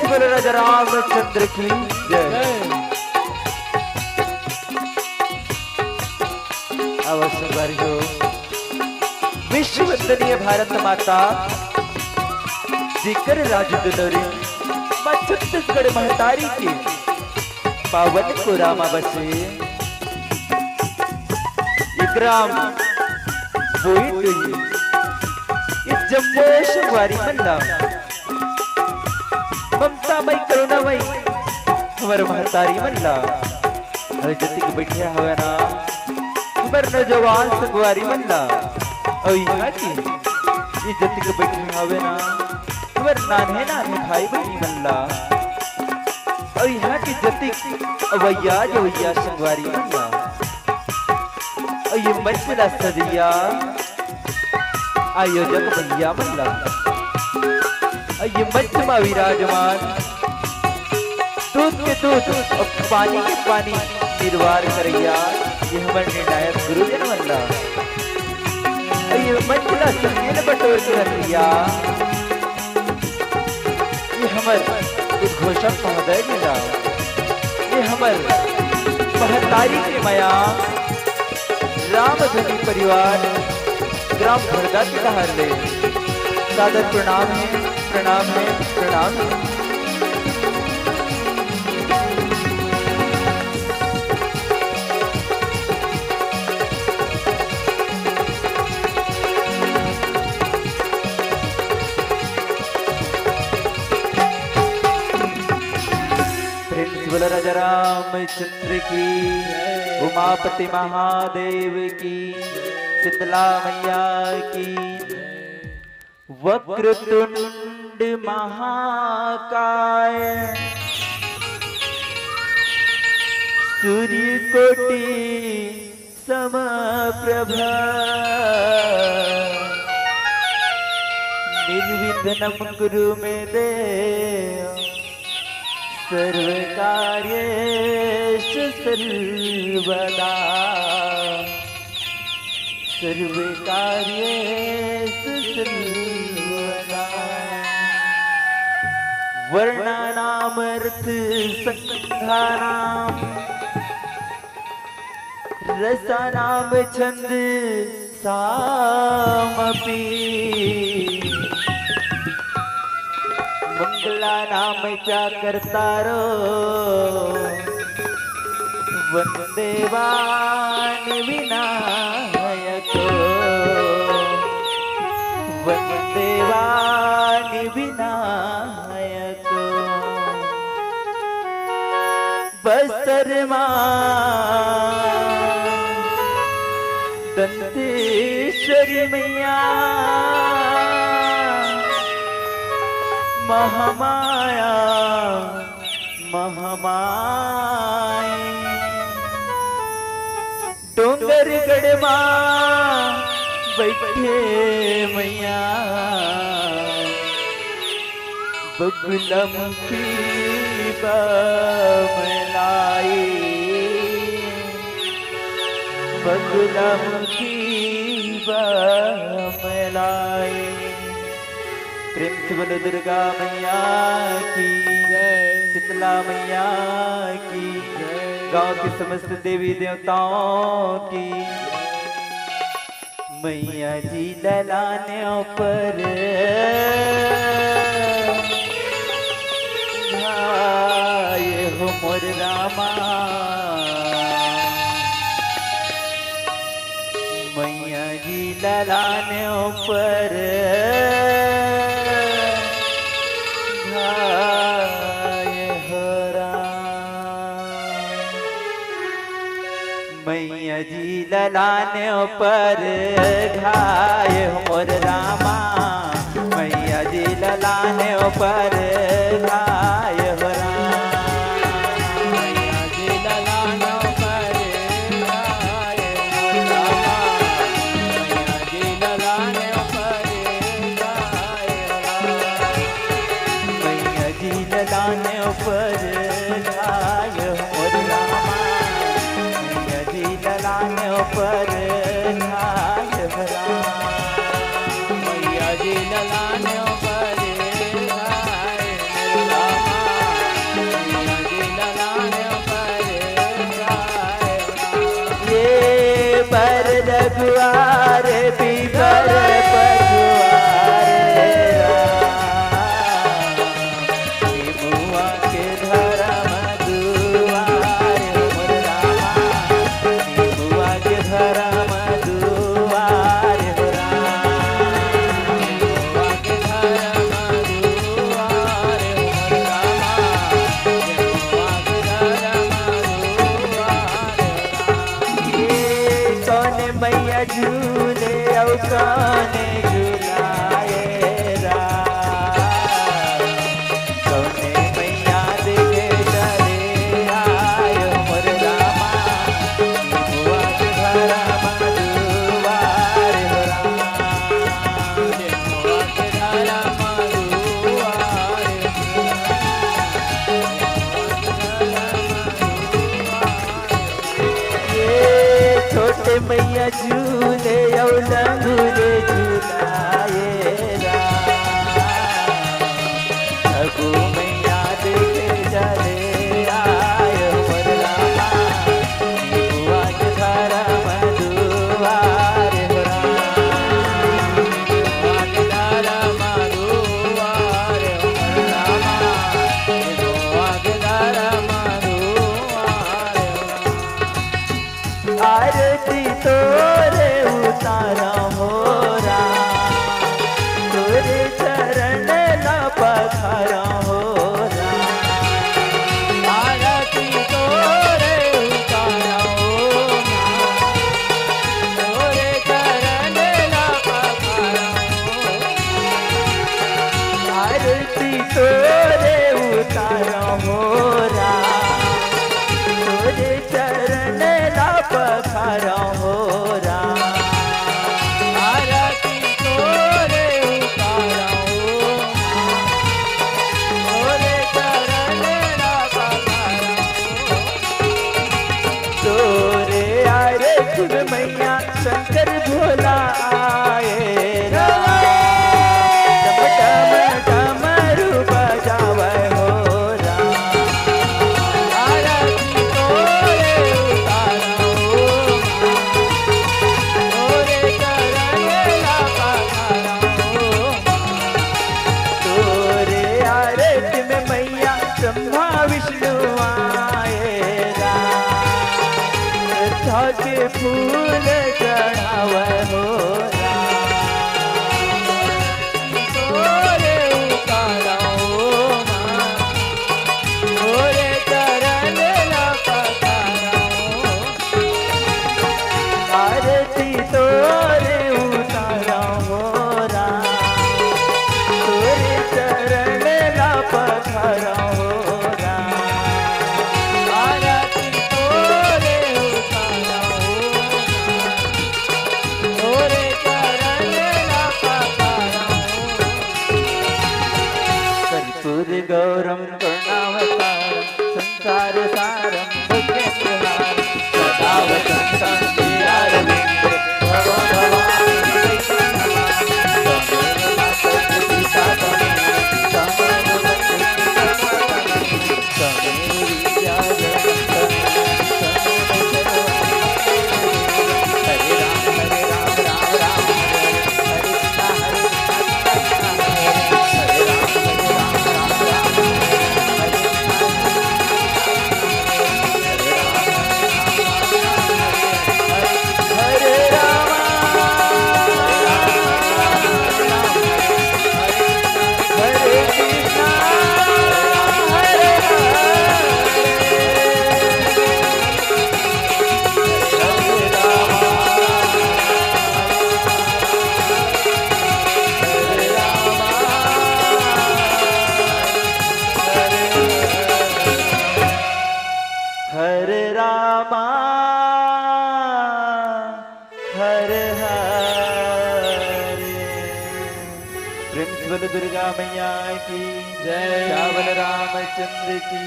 बोलो राजा रामचंद्र की जय। अवश्य हो विश्व वंदनीय भारत माता जिकर राजदुलरी मां छत्तीसगढ़ महतारी की पावन पुरामा बसे ये ग्राम बोई ये जम्मू शंवारी मल्ला ममता मई करुणा मई हमारे महतारी मल्ला अरे जति के बैठे हुए ना हमारे नौजवान संगवारी मल्ला और यहाँ की ये जति के बैठे हुए ना हमारे नाने नाने भाई बहनी मल्ला और यहाँ की जति अवैया जवैया संगवारी मल्ला और ये मंचला सदिया आयोजक भैया मल्ला ये मंच में विराजमान दूध के दूध और पानी के पानी निर्वार करैया ये हमारे निर्णायक गुरुजन मल्ला ये मंचला संगीन बटोर के रखिया ये हमारे घोषक महोदय मिला ये हमारे महतारी के माया रामधनी परिवार ग्राम भरदा के कहार ले सादर प्रणाम है प्रणाम है प्रणाम है। बोलो राजा रामचंद्र की उमापति महादेव की शीतला मैया की वक्रतुंड महाकाय सूर्य कोटि समप्रभ निर्विघ्नं कुरु मे देव सर्व कार्येषु सर्वदा सर्व कार्येषु सर्वदा वर्णानामर्थ संधानाम रसानाम छंद सामपि मंगला नाम क्या करतारो वंदे वाणी विनायको वंदे वाणी विनायको बस्तर दंतेश्वरी मैया महामाया महामाई डोंगरगढ़ मां बैठे मैया बगुलम की बमलाई बगुलम की बमलाई। प्रेम से बोलो दुर्गा मैया की जय शीतला मैया की जय गांव के समस्त देवी देवताओं की मैया जी ललाने पर ये हो मोर रामा मैया जी ललाने पर मैया जी ललाने पर घाय मोर रामा मैया जी ललाने पर घाय हो राम मैया जी ललाने पर घाय हो रामा मैया जी ललाने पर घाय हो राम मैया जी ललाने पर घाय हो रामा ललाने पर घाय हो राम मैया जी ललाने पर घाय हो रामा मैया झूले औ कौने झूलाए कौने मैया देखे चले आयो मोर रामा बुआ के घरा मधुवार हो राम बुआ के घरा मधुवार छोटे मैया झूले औ लंगूरे झूलाए अगू मैया देखे चले आयो मोर रामा बुआ के घरा मधुवार हो राम बुआ के घरा मधुवार हो रामा बुआ के घरा मधुवार आरती तोरे उतारा हो राम तोरे चरण ला पखारा हो राम आरती तोरे उतारा हो तोरे चरण ला पखारा हो आरती तोरे उतारा हो राम तोरे चरण ला पखारा हो राम आरती तोरे उतारा हो तोरे चरण ला पखारा हो तोरे आरती में मैया शंकर भोला आए राम डम डम डमरू बजावे हो राम आरती तोरे उतारा हो तोरे चरण ला पखारा हो तोरे आरती में मैया ब्रह्मा विष्णु आए राम श्रद्धा के फूल चढ़ावे हो राम तोरे उतारा हो माँ तोरे चरण ला पखारा हो आरती तोरे उतारा हो राम तोरे चरण ला पखारा हो राम आरती तोरे उतारा हो तोरे चरण ला पखारा हो कर्पूर गौरम करुणावतारम संसार सारम भुजगेन्द्रहारम सदा वसन्तं श्रीअरविन्दे भवो भवानी हरे रामा हरे हरे प्रिंस बल दुर्गा मैया की जय, श्यामल रामचंद्र की